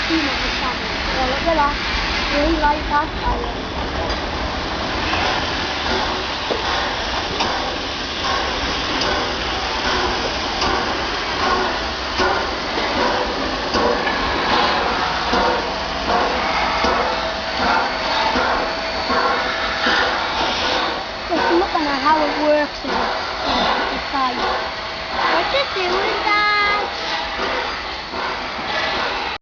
prima facciamo, guarda là, e vai pasta. Let's look at how it works in the side. What you doing,